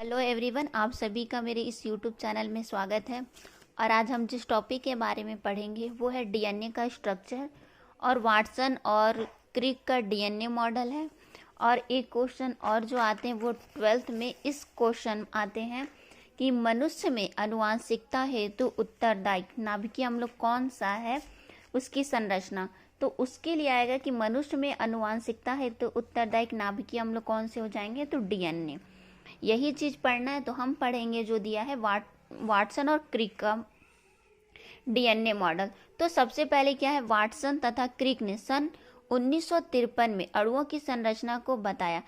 Hello everyone, आप सभी का मेरे इस यूट्यूब चैनल में स्वागत है। और आज हम जिस टॉपिक के बारे में पढ़ेंगे वो है डीएनए का स्ट्रक्चर और वाटसन और क्रिक का डीएनए मॉडल है। और एक क्वेश्चन और जो आते हैं वो 12th में इस क्वेश्चन आते हैं कि मनुष्य में आनुवांशिकता हेतु उत्तरदायी नाभिकीय अम्ल कौन सा है, उसकी संरचना। तो उसके लिए आएगा कि मनुष्य में आनुवांशिकता हेतु उत्तरदायी नाभिकीय अम्ल कौन से हो जाएंगे, तो डीएनए। यही चीज पढ़ना है तो हम पढ़ेंगे जो दिया है वाटसन और क्रिक का डीएनए मॉडल। तो सबसे पहले क्या है, वाटसन तथा क्रिक ने सन 1953 में अणुओं की संरचना को बताया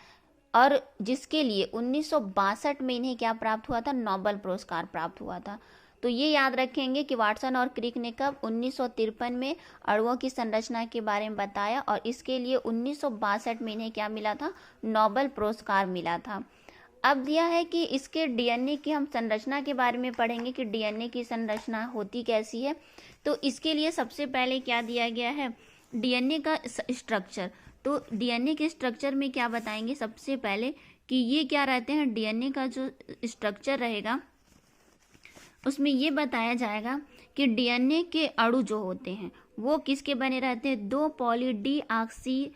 और जिसके लिए 1962 में इन्हें क्या प्राप्त हुआ था, नोबेल पुरस्कार प्राप्त हुआ था। तो ये याद रखेंगे कि वाटसन और क्रिक ने कब 1953 में अणुओं की संरचना के बारे में बताया और इसके लिए 1962 में इन्हें क्या मिला था, नोबेल पुरस्कार मिला था। अब दिया है कि इसके डीएनए की हम संरचना के बारे में पढ़ेंगे कि डीएनए की संरचना होती कैसी है। तो इसके लिए सबसे पहले क्या दिया गया है, डीएनए का स्ट्रक्चर। तो डीएनए के स्ट्रक्चर में क्या बताएंगे, सबसे पहले कि ये क्या रहते हैं, डीएनए का जो स्ट्रक्चर रहेगा उसमें ये बताया जाएगा कि डीएनए के अणु जो होते हैं वो किसके बने रहते हैं, 2 पॉली डीऑक्सी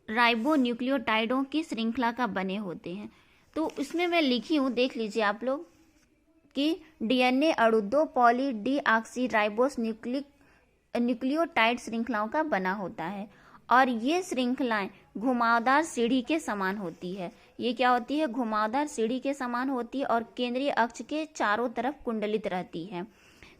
राइबो न्यूक्लियोटाइडों की श्रृंखला का बने होते हैं। तो इसमें मैं लिखी हूँ, देख लीजिए आप लोग कि डीएनए अणु 2 पॉली डीऑक्सी राइबोस न्यूक्लियोटाइड श्रृंखलाओं का बना होता है और ये श्रृंखलाएं घुमावदार सीढ़ी के समान होती है। ये क्या होती है, घुमावदार सीढ़ी के समान होती है और केंद्रीय अक्ष के चारों तरफ कुंडलित रहती है।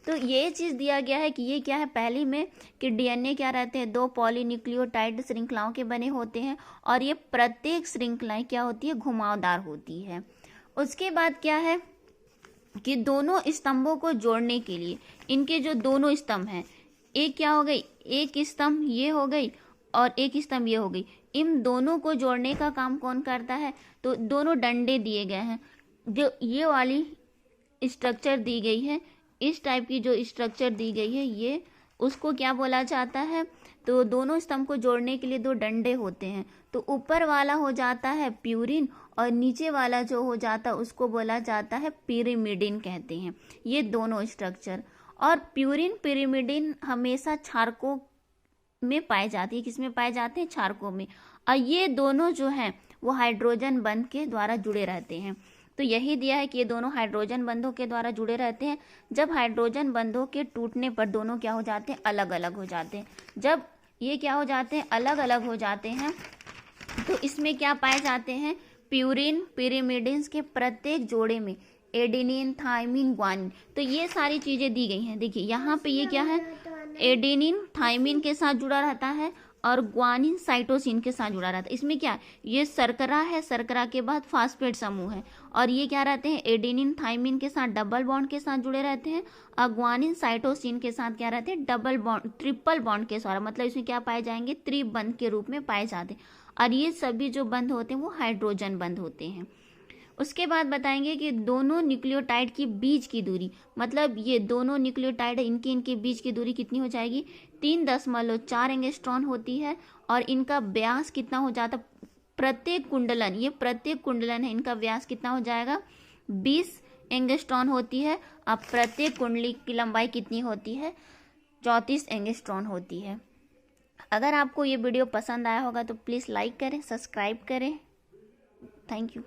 तो ये चीज दिया गया है कि ये क्या है, पहली में कि डीएनए क्या रहते हैं, 2 पॉलीन्यूक्लियोटाइड श्रृंखलाओं के बने होते हैं और ये प्रत्येक श्रृंखलाएं क्या होती है, घुमावदार होती है। उसके बाद क्या है कि दोनों स्तंभों को जोड़ने के लिए इनके जो दोनों स्तंभ हैं, एक क्या हो गई, एक स्तंभ ये हो गई और एक स्तंभ ये हो गई, इन दोनों को जोड़ने का काम कौन करता है, तो दोनों डंडे दिए गए हैं। जो ये वाली स्ट्रक्चर दी गई है, इस टाइप की जो स्ट्रक्चर दी गई है, ये उसको क्या बोला जाता है, तो दोनों स्तंभ को जोड़ने के लिए 2 डंडे होते हैं। तो ऊपर वाला हो जाता है प्यूरिन और नीचे वाला जो हो जाता है उसको बोला जाता है पिरिमिडिन कहते हैं, ये दोनों स्ट्रक्चर। और प्यूरिन पिरिमिडिन हमेशा क्षारकों में पाए जाती है, किसमें पाए जाते हैं, क्षारकों में। और ये दोनों जो हैं वो हाइड्रोजन बंध के द्वारा जुड़े रहते हैं। तो यही दिया है कि ये दोनों हाइड्रोजन बंधों के द्वारा जुड़े रहते हैं। जब हाइड्रोजन बंधों के टूटने पर दोनों क्या हो जाते हैं, अलग अलग हो जाते हैं। जब ये क्या हो जाते हैं, अलग अलग हो जाते हैं, तो इसमें क्या पाए जाते हैं, प्यूरिन पिरिमिडिन्स के प्रत्येक जोड़े में एडेनिन थाइमिन ग्वानिन। तो ये सारी चीजें दी गई हैं। देखिए यहाँ पे ये क्या है, एडेनिन थाइमिन के साथ जुड़ा रहता है और ग्वानिन साइटोसिन के साथ जुड़ा रहता है। इसमें क्या है, ये शर्करा है, शर्करा के बाद फास्फेट समूह है और ये क्या रहते हैं, एडेनिन थाइमिन के साथ डबल बॉन्ड के साथ जुड़े रहते हैं और ग्वानिन साइटोसिन के साथ क्या रहते हैं, डबल बॉन्ड ट्रिपल बॉन्ड के साथ, मतलब इसमें क्या पाए जाएंगे, त्रिबंध के रूप में पाए जाते हैं। और ये सभी जो बंध होते हैं वो हाइड्रोजन बंध होते हैं। उसके बाद बताएंगे कि दोनों न्यूक्लियोटाइड की बीच की दूरी, मतलब ये दोनों न्यूक्लियोटाइड इनके बीच की दूरी कितनी हो जाएगी, 3.4 एंगस्ट्रॉन होती है और इनका व्यास कितना हो जाता, प्रत्येक कुंडलन, ये प्रत्येक कुंडलन है, इनका व्यास कितना हो जाएगा, 20 एंगस्ट्रॉन होती है। अब प्रत्येक कुंडली की लंबाई कितनी होती है, 34 एंगस्ट्रॉन होती है। अगर आपको ये वीडियो पसंद आया होगा तो प्लीज़ लाइक करें, सब्सक्राइब करें। Thank you.